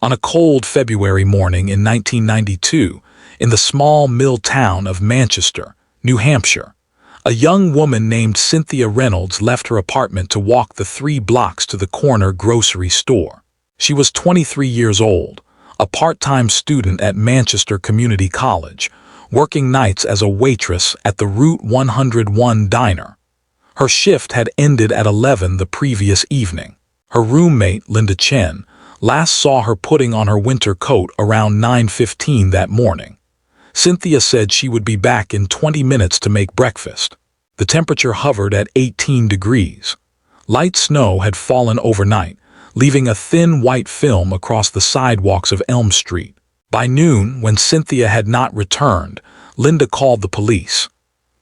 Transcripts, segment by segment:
On a cold February morning in 1992, in the small mill town of Manchester, New Hampshire, a young woman named Cynthia Reynolds left her apartment to walk the 3 blocks to the corner grocery store. She was 23 years old, a part-time student at Manchester Community College, working nights as a waitress at the Route 101 diner. Her shift had ended at 11 the previous evening. Her roommate, Linda Chen, last saw her putting on her winter coat around 9:15 that morning. Cynthia said she would be back in 20 minutes to make breakfast. The temperature hovered at 18 degrees. Light snow had fallen overnight, leaving a thin white film across the sidewalks of Elm Street. By noon, when Cynthia had not returned, Linda called the police.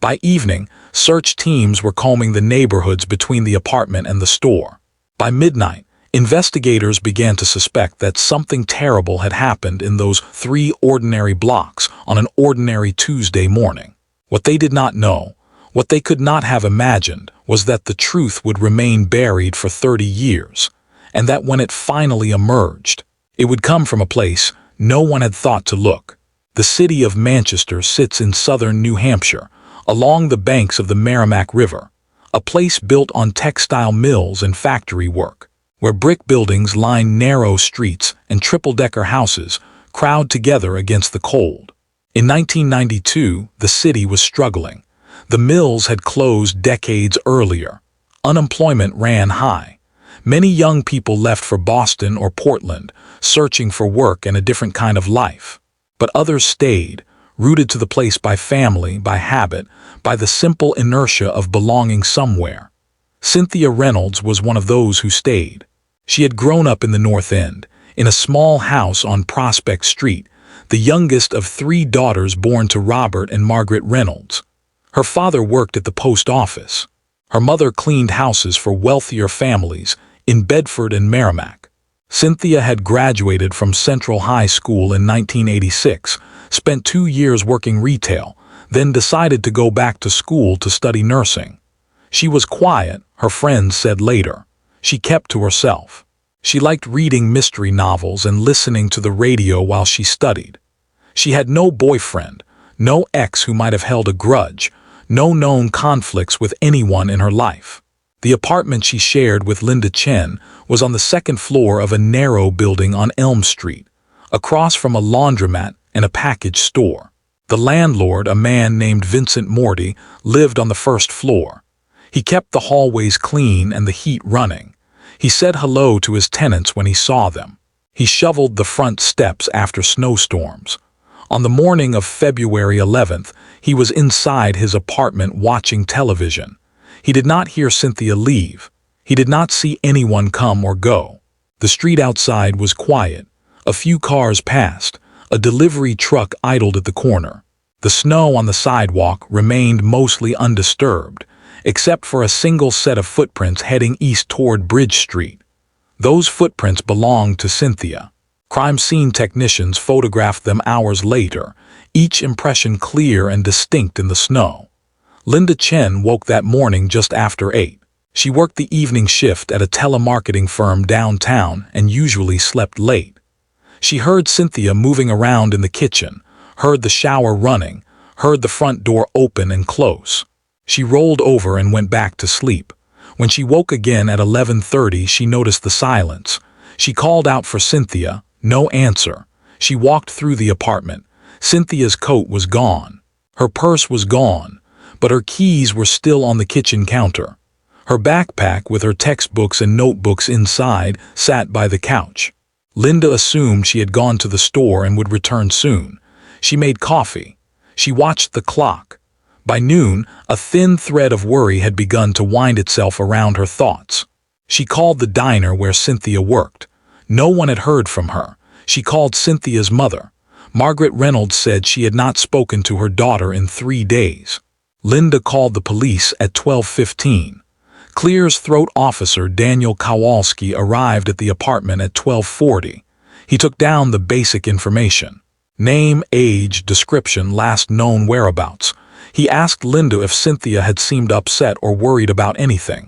By evening, search teams were combing the neighborhoods between the apartment and the store. By midnight, investigators began to suspect that something terrible had happened in those 3 ordinary blocks on an ordinary Tuesday morning. What they did not know, what they could not have imagined, was that the truth would remain buried for 30 years, and that when it finally emerged, it would come from a place no one had thought to look. The city of Manchester sits in southern New Hampshire, along the banks of the Merrimack River, a place built on textile mills and factory work, where brick buildings line narrow streets and triple-decker houses crowd together against the cold. In 1992, the city was struggling. The mills had closed decades earlier. Unemployment ran high. Many young people left for Boston or Portland, searching for work and a different kind of life. But others stayed, rooted to the place by family, by habit, by the simple inertia of belonging somewhere. Cynthia Reynolds was one of those who stayed. She had grown up in the North End, in a small house on Prospect Street, the youngest of 3 daughters born to Robert and Margaret Reynolds. Her father worked at the post office. Her mother cleaned houses for wealthier families in Bedford and Merrimack. Cynthia had graduated from Central High School in 1986, spent 2 years working retail, then decided to go back to school to study nursing. She was quiet, her friends said later. She kept to herself. She liked reading mystery novels and listening to the radio while she studied. She had no boyfriend, no ex who might have held a grudge, no known conflicts with anyone in her life. The apartment she shared with Linda Chen was on the 2nd floor of a narrow building on Elm Street, across from a laundromat and a package store. The landlord, a man named Vincent Morty, lived on the 1st floor. He kept the hallways clean and the heat running. He said hello to his tenants when he saw them. He shoveled the front steps after snowstorms. On the morning of February 11th, he was inside his apartment watching television. He did not hear Cynthia leave. He did not see anyone come or go. The street outside was quiet. A few cars passed. A delivery truck idled at the corner. The snow on the sidewalk remained mostly undisturbed, except for a single set of footprints heading east toward Bridge Street. Those footprints belonged to Cynthia. Crime scene technicians photographed them hours later, each impression clear and distinct in the snow. Linda Chen woke that morning just after 8. She worked the evening shift at a telemarketing firm downtown and usually slept late. She heard Cynthia moving around in the kitchen, heard the shower running, heard the front door open and close. She rolled over and went back to sleep. When she woke again at 11:30, she noticed the silence. She called out for Cynthia. No answer. She walked through the apartment. Cynthia's coat was gone. Her purse was gone, but her keys were still on the kitchen counter. Her backpack with her textbooks and notebooks inside sat by the couch. Linda assumed she had gone to the store and would return soon. She made coffee. She watched the clock. By noon, a thin thread of worry had begun to wind itself around her thoughts. She called the diner where Cynthia worked. No one had heard from her. She called Cynthia's mother. Margaret Reynolds said she had not spoken to her daughter in 3 days. Linda called the police at 12:15. Clear's throat officer Daniel Kowalski arrived at the apartment at 12:40. He took down the basic information: name, age, description, last known whereabouts. He asked Linda if Cynthia had seemed upset or worried about anything.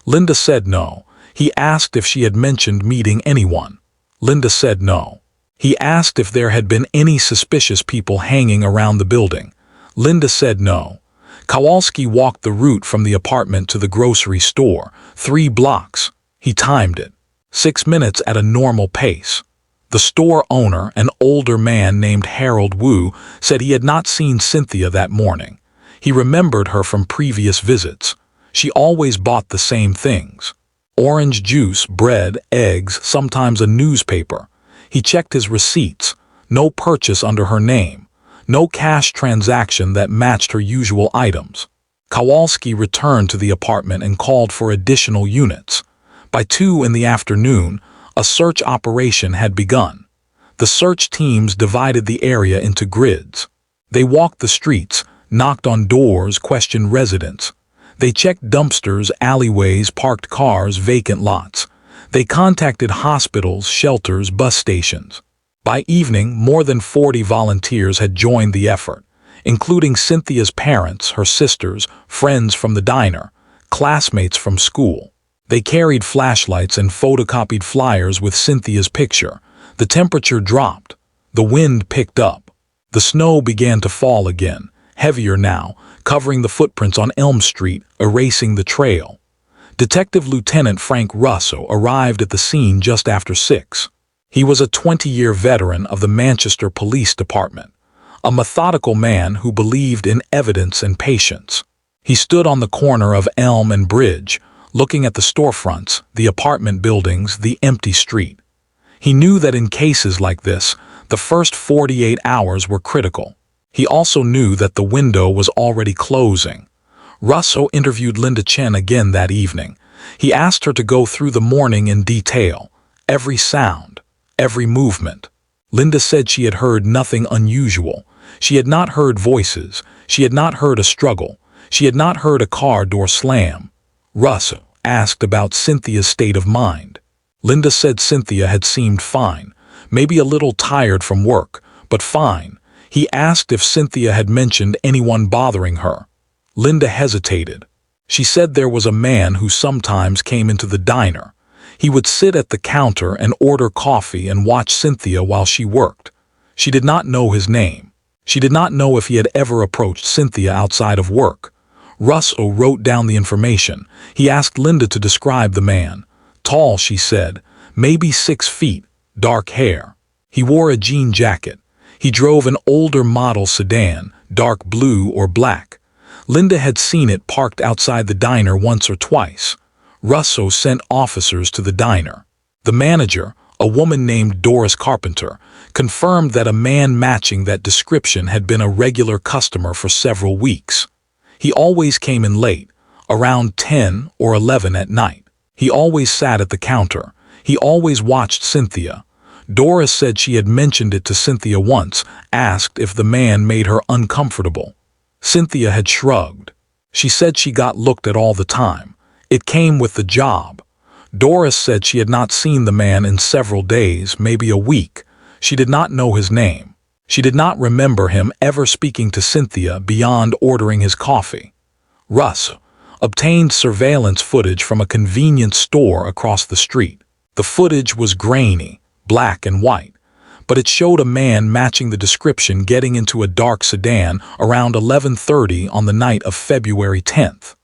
Linda said no. He asked if she had mentioned meeting anyone. Linda said no. He asked if there had been any suspicious people hanging around the building. Linda said no. Kowalski walked the route from the apartment to the grocery store, 3 blocks. He timed it. 6 minutes at a normal pace. The store owner, an older man named Harold Wu, said he had not seen Cynthia that morning. He remembered her from previous visits. She always bought the same things: orange juice, bread, eggs, sometimes a newspaper. He checked his receipts. No purchase under her name. No cash transaction that matched her usual items. Kowalski returned to the apartment and called for additional units. By 2 in the afternoon, a search operation had begun. The search teams divided the area into grids. They walked the streets, knocked on doors, questioned residents. They checked dumpsters, alleyways, parked cars, vacant lots. They contacted hospitals, shelters, bus stations. By evening, more than 40 volunteers had joined the effort, including Cynthia's parents, her sisters, friends from the diner, classmates from school. They carried flashlights and photocopied flyers with Cynthia's picture. The temperature dropped. The wind picked up. The snow began to fall again, heavier now, covering the footprints on Elm Street, erasing the trail. Detective Lieutenant Frank Russo arrived at the scene just after 6. He was a 20-year veteran of the Manchester Police Department, a methodical man who believed in evidence and patience. He stood on the corner of Elm and Bridge, looking at the storefronts, the apartment buildings, the empty street. He knew that in cases like this, the first 48 hours were critical. He also knew that the window was already closing. Russo interviewed Linda Chen again that evening. He asked her to go through the morning in detail, every sound, every movement. Linda said she had heard nothing unusual. She had not heard voices. She had not heard a struggle. She had not heard a car door slam. Russo asked about Cynthia's state of mind. Linda said Cynthia had seemed fine, maybe a little tired from work, but fine. He asked if Cynthia had mentioned anyone bothering her. Linda hesitated. She said there was a man who sometimes came into the diner. He would sit at the counter and order coffee and watch Cynthia while she worked. She did not know his name. She did not know if he had ever approached Cynthia outside of work. Russo wrote down the information. He asked Linda to describe the man. Tall, she said, maybe 6 feet, dark hair. He wore a jean jacket. He drove an older model sedan, dark blue or black. Linda had seen it parked outside the diner once or twice. Russo sent officers to the diner. The manager, a woman named Doris Carpenter, confirmed that a man matching that description had been a regular customer for several weeks. He always came in late, around 10 or 11 at night. He always sat at the counter. He always watched Cynthia. Doris said she had mentioned it to Cynthia once, asked if the man made her uncomfortable. Cynthia had shrugged. She said she got looked at all the time. It came with the job. Doris said she had not seen the man in several days, maybe a week. She did not know his name. She did not remember him ever speaking to Cynthia beyond ordering his coffee. Russ obtained surveillance footage from a convenience store across the street. The footage was grainy, black and white, but it showed a man matching the description getting into a dark sedan around 11:30 on the night of February 10th.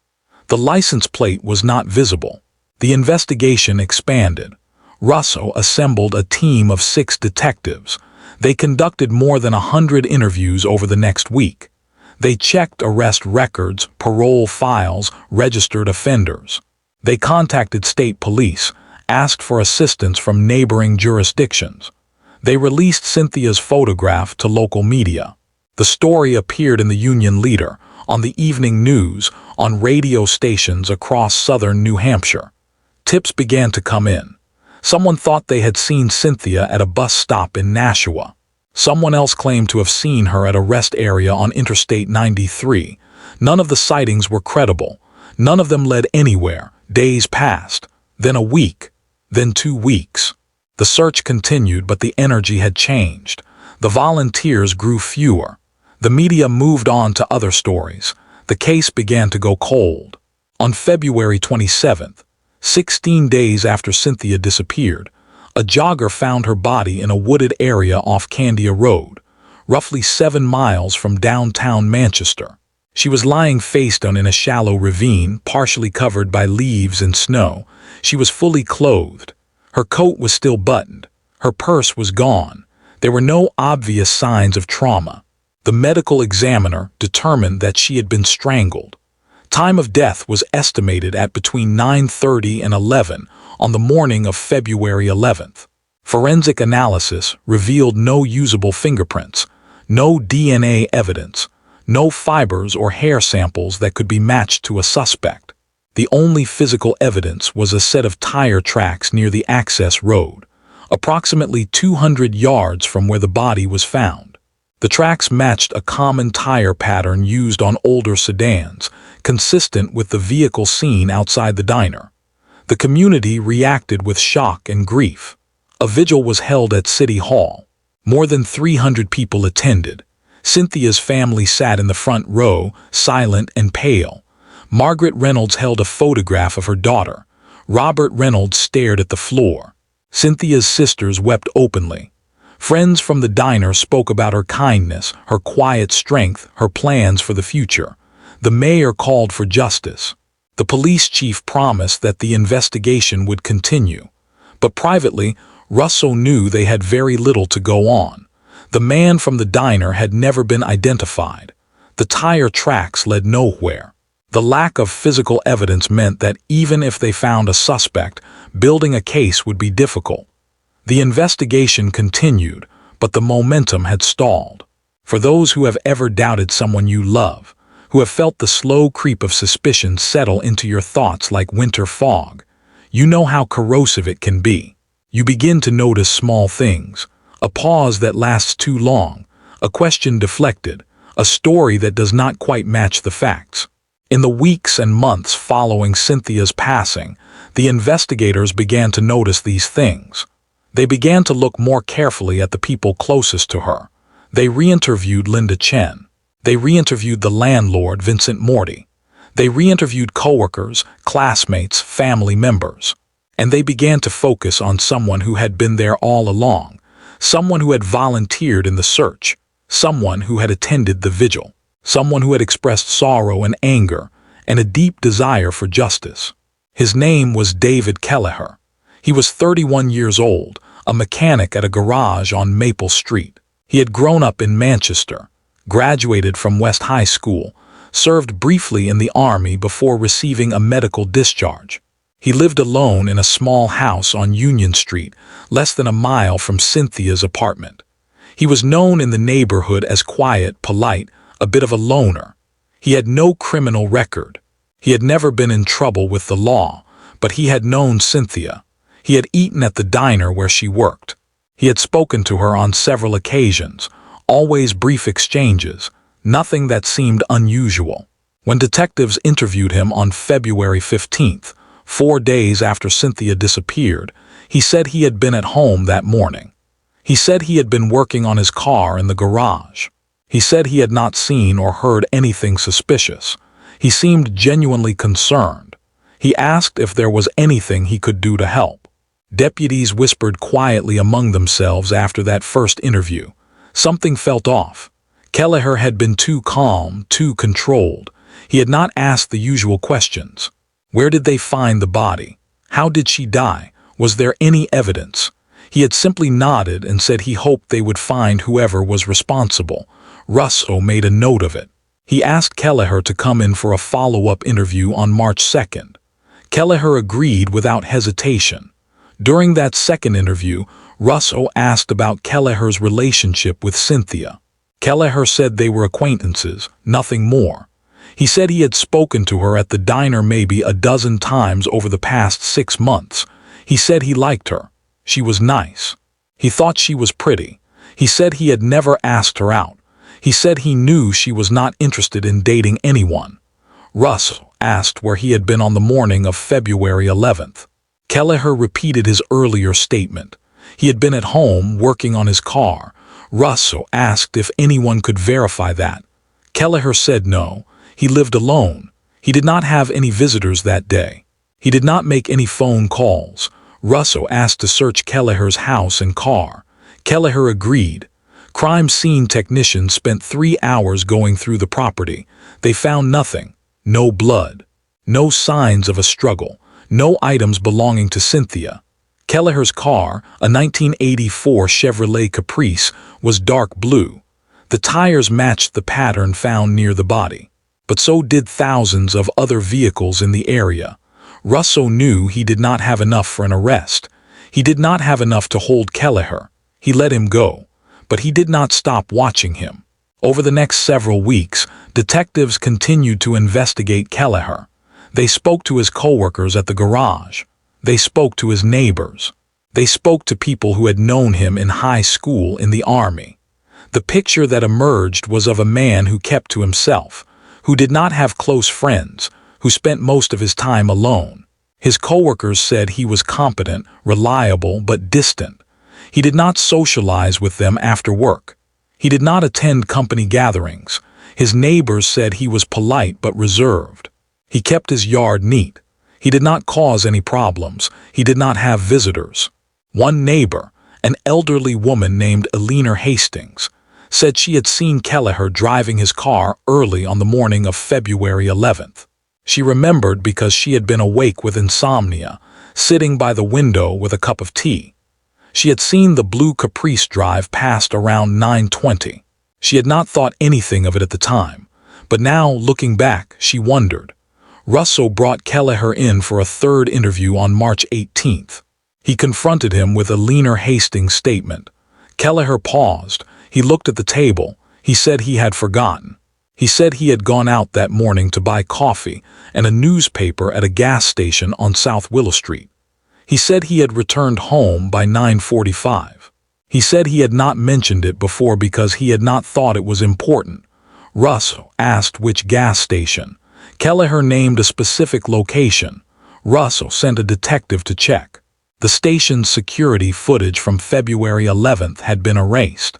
The license plate was not visible. The investigation expanded. Russo assembled a team of 6 detectives. They conducted more than 100 interviews over the next week. They checked arrest records, parole files, registered offenders. They contacted state police, asked for assistance from neighboring jurisdictions. They released Cynthia's photograph to local media. The story appeared in the Union Leader, on the evening news, on radio stations across southern New Hampshire. Tips began to come in. Someone thought they had seen Cynthia at a bus stop in Nashua. Someone else claimed to have seen her at a rest area on Interstate 93. None of the sightings were credible. None of them led anywhere. Days passed, then a week, then 2 weeks. The search continued, but the energy had changed. The volunteers grew fewer. The media moved on to other stories. The case began to go cold. On February 27th, 16 days after Cynthia disappeared, A jogger found her body in a wooded area off Candia Road, roughly 7 miles from downtown Manchester. She was lying face down in a shallow ravine, partially covered by leaves and snow. She was fully clothed. Her coat was still buttoned. Her purse was gone. There were no obvious signs of trauma. The medical examiner determined that she had been strangled. Time of death was estimated at between 9:30 and 11 on the morning of February 11th. Forensic analysis revealed no usable fingerprints, no DNA evidence, no fibers or hair samples that could be matched to a suspect. The only physical evidence was a set of tire tracks near the access road, approximately 200 yards from where the body was found. The tracks matched a common tire pattern used on older sedans, consistent with the vehicle seen outside the diner. The community reacted with shock and grief. A vigil was held at City Hall. More than 300 people attended. Cynthia's family sat in the front row, silent and pale. Margaret Reynolds held a photograph of her daughter. Robert Reynolds stared at the floor. Cynthia's sisters wept openly. Friends from the diner spoke about her kindness, her quiet strength, her plans for the future. The mayor called for justice. The police chief promised that the investigation would continue. But privately, Russell knew they had very little to go on. The man from the diner had never been identified. The tire tracks led nowhere. The lack of physical evidence meant that even if they found a suspect, building a case would be difficult. The investigation continued, but the momentum had stalled. For those who have ever doubted someone you love, who have felt the slow creep of suspicion settle into your thoughts like winter fog, you know how corrosive it can be. You begin to notice small things, a pause that lasts too long, a question deflected, a story that does not quite match the facts. In the weeks and months following Cynthia's passing, the investigators began to notice these things. They began to look more carefully at the people closest to her. They re-interviewed Linda Chen. They re-interviewed the landlord, Vincent Morty. They re-interviewed coworkers, classmates, family members. And they began to focus on someone who had been there all along, someone who had volunteered in the search, someone who had attended the vigil, someone who had expressed sorrow and anger and a deep desire for justice. His name was David Kelleher. He was 31 years old, a mechanic at a garage on Maple Street. He had grown up in Manchester, graduated from West High School, served briefly in the Army before receiving a medical discharge. He lived alone in a small house on Union Street, less than a mile from Cynthia's apartment. He was known in the neighborhood as quiet, polite, a bit of a loner. He had no criminal record. He had never been in trouble with the law, but he had known Cynthia. He had eaten at the diner where she worked. He had spoken to her on several occasions, always brief exchanges, nothing that seemed unusual. When detectives interviewed him on February 15th, 4 days after Cynthia disappeared, he said he had been at home that morning. He said he had been working on his car in the garage. He said he had not seen or heard anything suspicious. He seemed genuinely concerned. He asked if there was anything he could do to help. Deputies whispered quietly among themselves after that first interview. Something felt off. Kelleher had been too calm, too controlled. He had not asked the usual questions. Where did they find the body? How did she die? Was there any evidence? He had simply nodded and said he hoped they would find whoever was responsible. Russell made a note of it. He asked Kelleher to come in for a follow-up interview on March 2nd. Kelleher agreed without hesitation. During that second interview, Russell asked about Kelleher's relationship with Cynthia. Kelleher said they were acquaintances, nothing more. He said he had spoken to her at the diner maybe a dozen times over the past 6 months. He said he liked her. She was nice. He thought she was pretty. He said he had never asked her out. He said he knew she was not interested in dating anyone. Russell asked where he had been on the morning of February 11th. Kelleher repeated his earlier statement. He had been at home working on his car. Russell asked if anyone could verify that. Kelleher said no. He lived alone. He did not have any visitors that day. He did not make any phone calls. Russo asked to search Kelleher's house and car. Kelleher agreed. Crime scene technicians spent 3 hours going through the property. They found nothing. No blood. No signs of a struggle. No items belonging to Cynthia. Kelleher's car, a 1984 Chevrolet Caprice, was dark blue. The tires matched the pattern found near the body. But so did thousands of other vehicles in the area. Russo knew he did not have enough for an arrest. He did not have enough to hold Kelleher. He let him go. But he did not stop watching him. Over the next several weeks, detectives continued to investigate Kelleher. They spoke to his coworkers at the garage. They spoke to his neighbors. They spoke to people who had known him in high school, in the army. The picture that emerged was of a man who kept to himself, who did not have close friends, who spent most of his time alone. His coworkers said he was competent, reliable, but distant. He did not socialize with them after work. He did not attend company gatherings. His neighbors said he was polite but reserved. He kept his yard neat. He did not cause any problems. He did not have visitors. One neighbor, an elderly woman named Eleanor Hastings, said she had seen Kelleher driving his car early on the morning of February 11th. She remembered because she had been awake with insomnia, sitting by the window with a cup of tea. She had seen the blue Caprice drive past around 9:20. She had not thought anything of it at the time, but now, looking back, she wondered. Russo brought Kelleher in for a third interview on March 18th. He confronted him with Eleanor Hastings' statement. Kelleher paused. He looked at the table. He said he had forgotten. He said he had gone out that morning to buy coffee and a newspaper at a gas station on South Willow Street. He said he had returned home by 9:45. He said he had not mentioned it before because he had not thought it was important. Russo asked which gas station. Kelleher named a specific location. Russo sent a detective to check. The station's security footage from February 11th had been erased.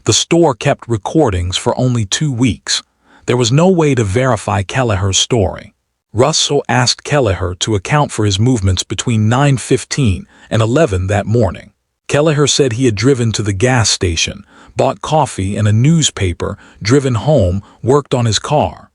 The store kept recordings for only 2 weeks. There was no way to verify Kelleher's story. Russo asked Kelleher to account for his movements between 9:15 and 11 that morning. Kelleher said he had driven to the gas station, bought coffee and a newspaper, driven home, worked on his car.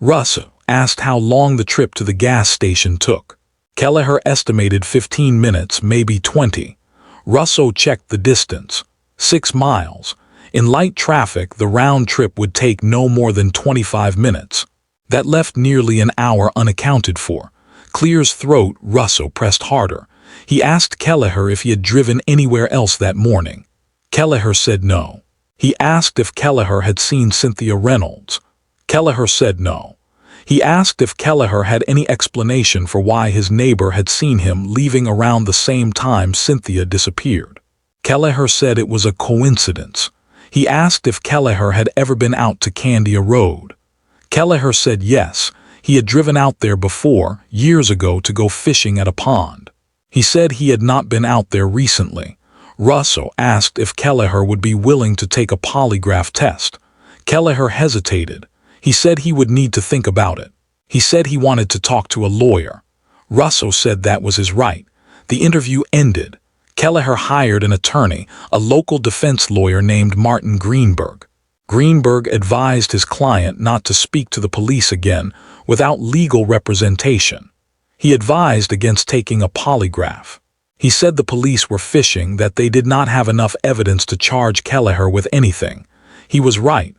Russo asked how long the trip to the gas station took. Kelleher estimated 15 minutes, maybe 20. Russo checked the distance. 6 miles. In light traffic, the round trip would take no more than 25 minutes. That left nearly an hour unaccounted for. Clear's throat, Russo pressed harder. He asked Kelleher if he had driven anywhere else that morning. Kelleher said no. He asked if Kelleher had seen Cynthia Reynolds. Kelleher said no. He asked if Kelleher had any explanation for why his neighbor had seen him leaving around the same time Cynthia disappeared. Kelleher said it was a coincidence. He asked if Kelleher had ever been out to Candia Road. Kelleher said yes, he had driven out there before, years ago, to go fishing at a pond. He said he had not been out there recently. Russo asked if Kelleher would be willing to take a polygraph test. Kelleher hesitated. He said he would need to think about it. He said he wanted to talk to a lawyer. Russo said that was his right. The interview ended. Kelleher hired an attorney, a local defense lawyer named Martin Greenberg. Greenberg advised his client not to speak to the police again without legal representation. He advised against taking a polygraph. He said the police were fishing, that they did not have enough evidence to charge Kelleher with anything. He was right.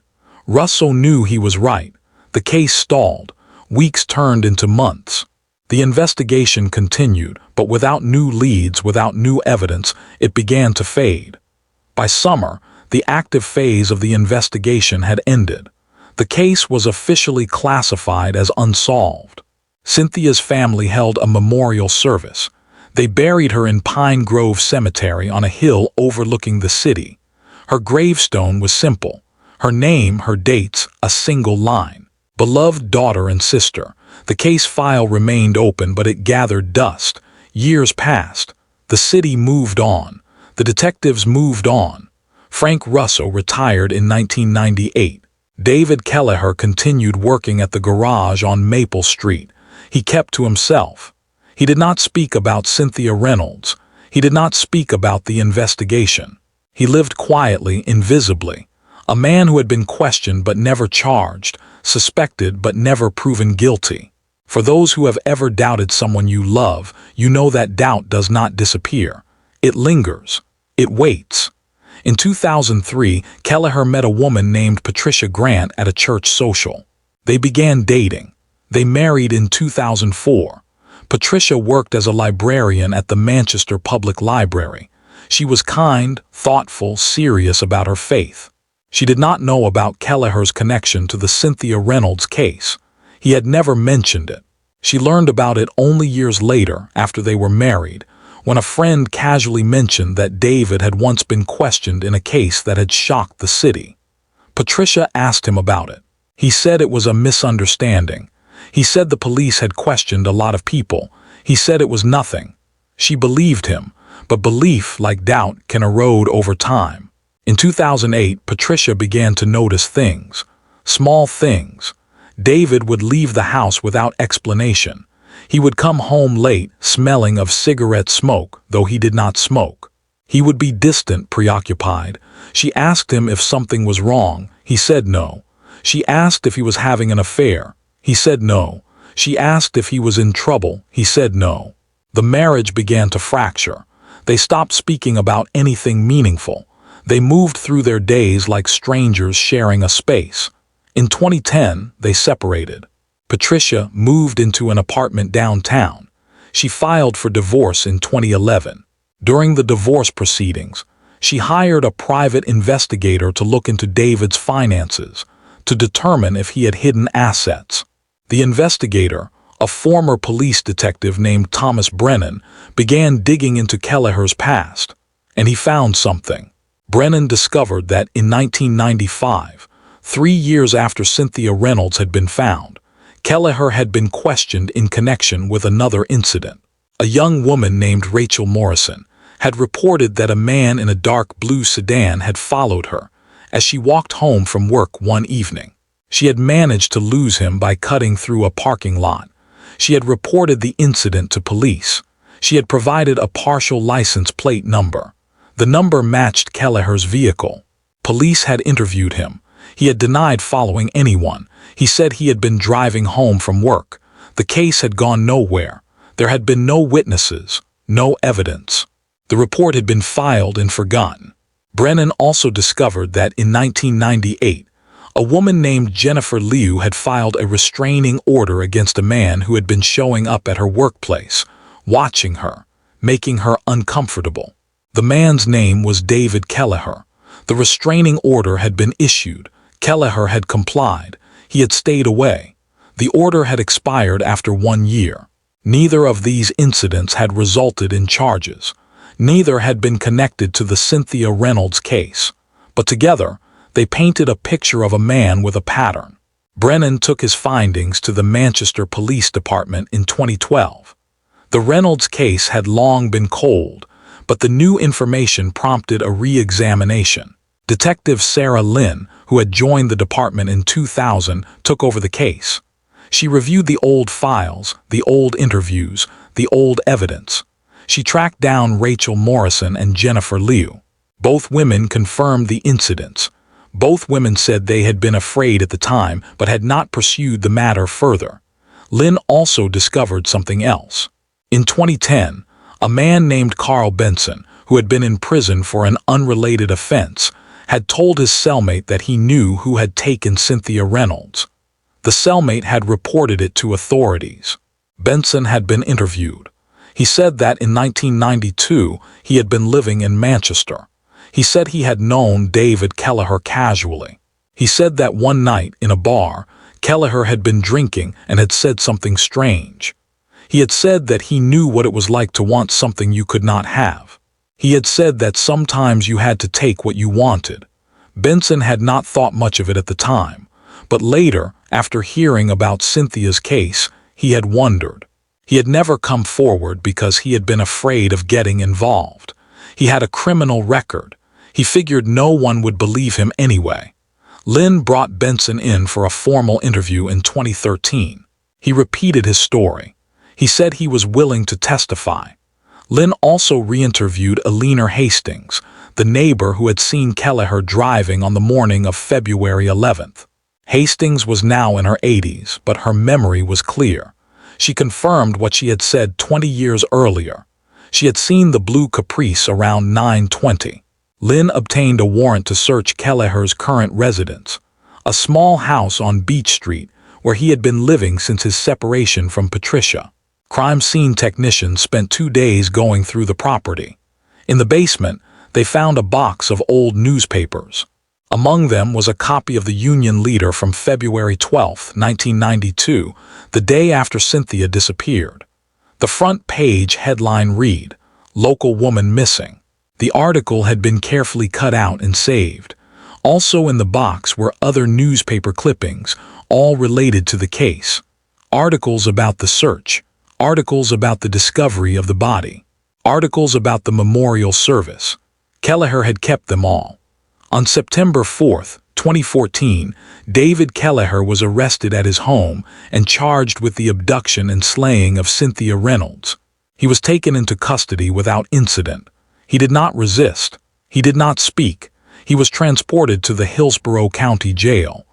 Russo knew he was right. The case stalled. Weeks turned into months. The investigation continued, but without new leads, without new evidence, it began to fade. By summer, the active phase of the investigation had ended. The case was officially classified as unsolved. Cynthia's family held a memorial service. They buried her in Pine Grove Cemetery on a hill overlooking the city. Her gravestone was simple. Her name, her dates, a single line. Beloved daughter and sister. The case file remained open, but it gathered dust. Years passed. The city moved on. The detectives moved on. Frank Russo retired in 1998. David Kelleher continued working at the garage on Maple Street. He kept to himself. He did not speak about Cynthia Reynolds. He did not speak about the investigation. He lived quietly, invisibly, a man who had been questioned but never charged, suspected but never proven guilty. For those who have ever doubted someone you love, you know that doubt does not disappear. It lingers. It waits. In 2003, Kelleher met a woman named Patricia Grant at a church social. They began dating. They married in 2004. Patricia worked as a librarian at the Manchester Public Library. She was kind, thoughtful, serious about her faith. She did not know about Kelleher's connection to the Cynthia Reynolds case. He had never mentioned it. She learned about it only years later, after they were married, when a friend casually mentioned that David had once been questioned in a case that had shocked the city. Patricia asked him about it. He said it was a misunderstanding. He said the police had questioned a lot of people. He said it was nothing. She believed him, but belief, like doubt, can erode over time. In 2008, Patricia began to notice things. Small things. David would leave the house without explanation. He would come home late, smelling of cigarette smoke, though he did not smoke. He would be distant, preoccupied. She asked him if something was wrong. He said no. She asked if he was having an affair. He said no. She asked if he was in trouble. He said no. The marriage began to fracture. They stopped speaking about anything meaningful. They moved through their days like strangers sharing a space. In 2010, they separated. Patricia moved into an apartment downtown. She filed for divorce in 2011. During the divorce proceedings, she hired a private investigator to look into David's finances, to determine if he had hidden assets. The investigator, a former police detective named Thomas Brennan, began digging into Kelleher's past, and he found something. Brennan discovered that in 1995, 3 years after Cynthia Reynolds had been found, Kelleher had been questioned in connection with another incident. A young woman named Rachel Morrison had reported that a man in a dark blue sedan had followed her as she walked home from work one evening. She had managed to lose him by cutting through a parking lot. She had reported the incident to police. She had provided a partial license plate number. The number matched Kelleher's vehicle. Police had interviewed him. He had denied following anyone. He said he had been driving home from work. The case had gone nowhere. There had been no witnesses, no evidence. The report had been filed and forgotten. Brennan also discovered that in 1998, a woman named Jennifer Liu had filed a restraining order against a man who had been showing up at her workplace, watching her, making her uncomfortable. The man's name was David Kelleher. The restraining order had been issued. Kelleher had complied. He had stayed away. The order had expired after 1 year. Neither of these incidents had resulted in charges. Neither had been connected to the Cynthia Reynolds case. But together, they painted a picture of a man with a pattern. Brennan took his findings to the Manchester Police Department in 2012. The Reynolds case had long been cold, but the new information prompted a re-examination. Detective Sarah Lynn, who had joined the department in 2000, took over the case. She reviewed the old files, the old interviews, the old evidence. She tracked down Rachel Morrison and Jennifer Liu. Both women confirmed the incidents. Both women said they had been afraid at the time but had not pursued the matter further. Lynn also discovered something else. In 2010, a man named Carl Benson, who had been in prison for an unrelated offense, had told his cellmate that he knew who had taken Cynthia Reynolds. The cellmate had reported it to authorities. Benson had been interviewed. He said that in 1992 he had been living in Manchester. He said he had known David Kelleher casually. He said that one night in a bar, Kelleher had been drinking and had said something strange. He had said that he knew what it was like to want something you could not have. He had said that sometimes you had to take what you wanted. Benson had not thought much of it at the time, but later, after hearing about Cynthia's case, he had wondered. He had never come forward because he had been afraid of getting involved. He had a criminal record. He figured no one would believe him anyway. Lynn brought Benson in for a formal interview in 2013. He repeated his story. He said he was willing to testify. Lynn also re-interviewed Eleanor Hastings, the neighbor who had seen Kelleher driving on the morning of February 11th. Hastings was now in her 80s, but her memory was clear. She confirmed what she had said 20 years earlier. She had seen the blue Caprice around 9:20. Lynn obtained a warrant to search Kelleher's current residence, a small house on Beach Street where he had been living since his separation from Patricia. Crime scene technicians spent 2 days going through the property. In the basement, they found a box of old newspapers. Among them was a copy of the Union Leader from February 12, 1992, the day after Cynthia disappeared. The front page headline read, "Local Woman Missing." The article had been carefully cut out and saved. Also in the box were other newspaper clippings, all related to the case. Articles about the search, articles about the discovery of the body, articles about the memorial service. Kelleher had kept them all. On September 4, 2014, David Kelleher was arrested at his home and charged with the abduction and slaying of Cynthia Reynolds. He was taken into custody without incident. He did not resist. He did not speak. He was transported to the Hillsborough County Jail.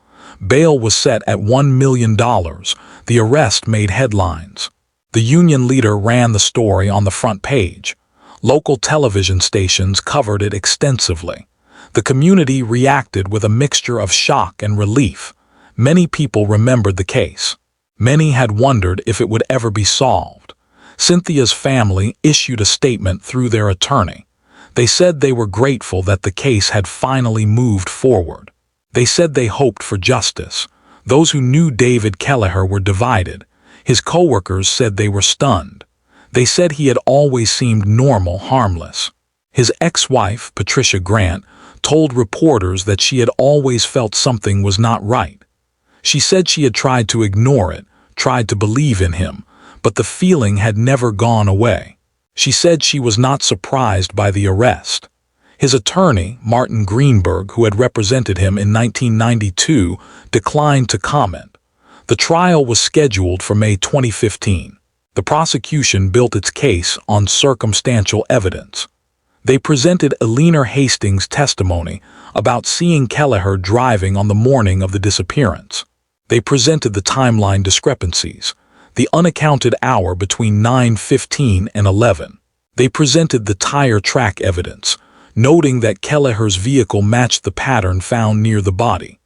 Bail was set at $1 million. The arrest made headlines. The Union Leader ran the story on the front page. Local television stations covered it extensively. The community reacted with a mixture of shock and relief. Many people remembered the case. Many had wondered if it would ever be solved. Cynthia's family issued a statement through their attorney. They said they were grateful that the case had finally moved forward. They said they hoped for justice. Those who knew David Kelleher were divided. His co-workers said they were stunned. They said he had always seemed normal, harmless. His ex-wife, Patricia Grant, told reporters that she had always felt something was not right. She said she had tried to ignore it, tried to believe in him, but the feeling had never gone away. She said she was not surprised by the arrest. His attorney, Martin Greenberg, who had represented him in 1992, declined to comment. The trial was scheduled for May 2015. The prosecution built its case on circumstantial evidence. They presented Eleanor Hastings' testimony about seeing Kelleher driving on the morning of the disappearance. They presented the timeline discrepancies, the unaccounted hour between 9:15 and 11. They presented the tire track evidence, noting that Kelleher's vehicle matched the pattern found near the body.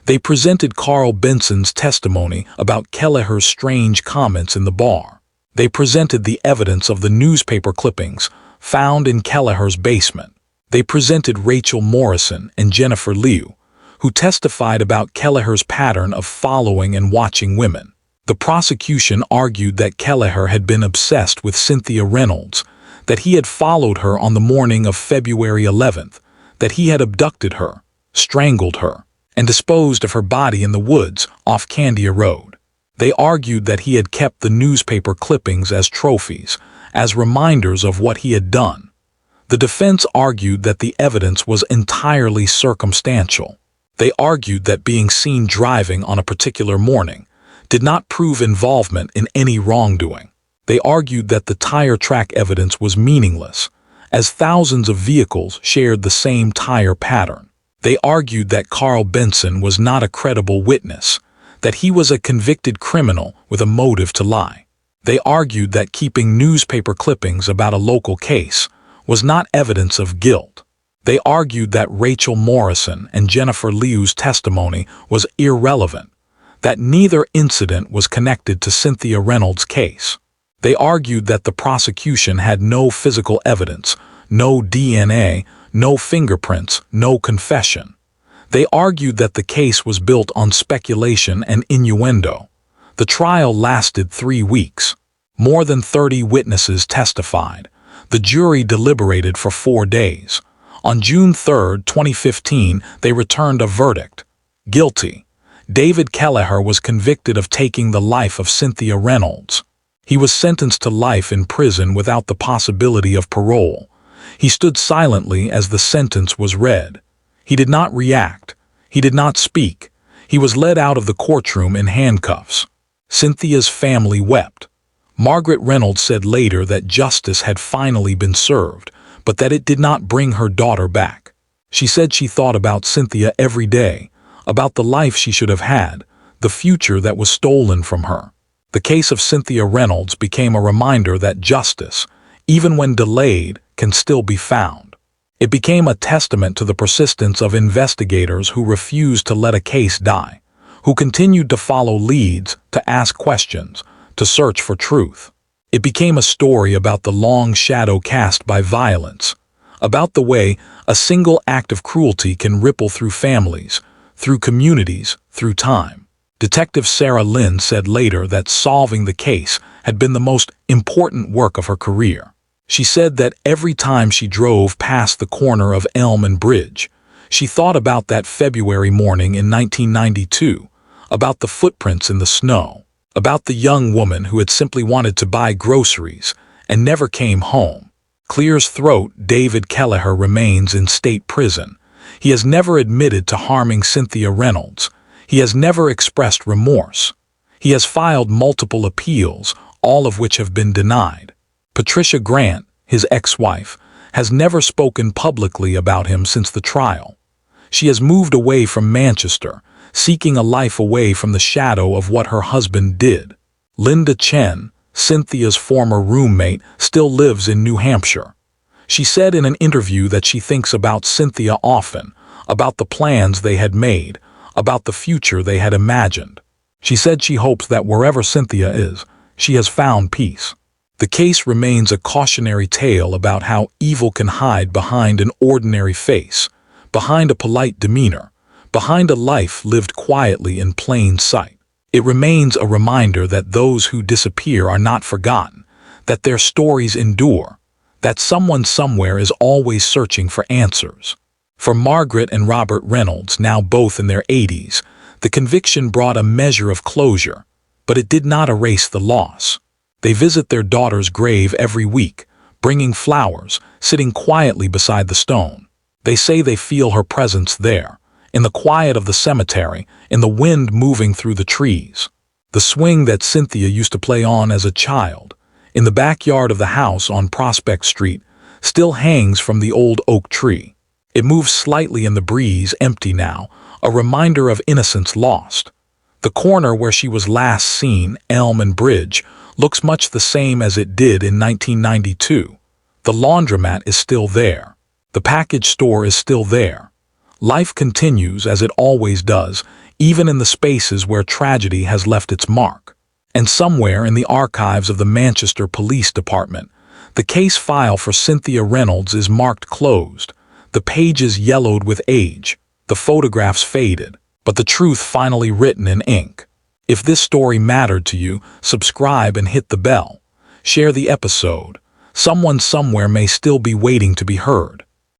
They presented Carl Benson's testimony about Kelleher's strange comments in the bar. They presented the evidence of the newspaper clippings found in Kelleher's basement. They presented Rachel Morrison and Jennifer Liu, who testified about Kelleher's pattern of following and watching women. The prosecution argued that Kelleher had been obsessed with Cynthia Reynolds, that he had followed her on the morning of February 11th, that he had abducted her, strangled her, and disposed of her body in the woods off Candia Road. They argued that he had kept the newspaper clippings as trophies, as reminders of what he had done. The defense argued that the evidence was entirely circumstantial. They argued that being seen driving on a particular morning did not prove involvement in any wrongdoing. They argued that the tire track evidence was meaningless, as thousands of vehicles shared the same tire pattern. They argued that Carl Benson was not a credible witness, that he was a convicted criminal with a motive to lie. They argued that keeping newspaper clippings about a local case was not evidence of guilt. They argued that Rachel Morrison and Jennifer Liu's testimony was irrelevant, that neither incident was connected to Cynthia Reynolds' case. They argued that the prosecution had no physical evidence, no DNA, no fingerprints, no confession. They argued that the case was built on speculation and innuendo. The trial lasted 3 weeks. More than 30 witnesses testified. The jury deliberated for 4 days. On June 3, 2015, they returned a verdict: guilty. David Kelleher was convicted of taking the life of Cynthia Reynolds. He was sentenced to life in prison without the possibility of parole. He stood silently as the sentence was read. He did not react. He did not speak. He was led out of the courtroom in handcuffs. Cynthia's family wept. Margaret Reynolds said later that justice had finally been served, but that it did not bring her daughter back. She said she thought about Cynthia every day, about the life she should have had, the future that was stolen from her. The case of Cynthia Reynolds became a reminder that justice, even when delayed, can still be found. It became a testament to the persistence of investigators who refused to let a case die, who continued to follow leads, to ask questions, to search for truth. It became a story about the long shadow cast by violence, about the way a single act of cruelty can ripple through families, through communities, through time. Detective Sarah Lynn said later that solving the case had been the most important work of her career. She said that every time she drove past the corner of Elm and Bridge, she thought about that February morning in 1992, about the footprints in the snow, about the young woman who had simply wanted to buy groceries and never came home. Clear's throat, David Kelleher, remains in state prison. He has never admitted to harming Cynthia Reynolds. He has never expressed remorse. He has filed multiple appeals, all of which have been denied. Patricia Grant, his ex-wife, has never spoken publicly about him since the trial. She has moved away from Manchester, seeking a life away from the shadow of what her husband did. Linda Chen, Cynthia's former roommate, still lives in New Hampshire. She said in an interview that she thinks about Cynthia often, about the plans they had made, about the future they had imagined. She said she hopes that wherever Cynthia is, she has found peace. The case remains a cautionary tale about how evil can hide behind an ordinary face, behind a polite demeanor, behind a life lived quietly in plain sight. It remains a reminder that those who disappear are not forgotten, that their stories endure, that someone somewhere is always searching for answers. For Margaret and Robert Reynolds, now both in their 80s, the conviction brought a measure of closure, but it did not erase the loss. They visit their daughter's grave every week, bringing flowers, sitting quietly beside the stone. They say they feel her presence there, in the quiet of the cemetery, in the wind moving through the trees. The swing that Cynthia used to play on as a child, in the backyard of the house on Prospect Street, still hangs from the old oak tree. It moves slightly in the breeze, empty now, a reminder of innocence lost. The corner where she was last seen, Elm and Bridge, looks much the same as it did in 1992. The laundromat is still there. The package store is still there. Life continues as it always does, even in the spaces where tragedy has left its mark. And somewhere in the archives of the Manchester Police Department, the case file for Cynthia Reynolds is marked closed, the pages yellowed with age, the photographs faded, but the truth finally written in ink. If this story mattered to you, subscribe and hit the bell. Share the episode. Someone somewhere may still be waiting to be heard.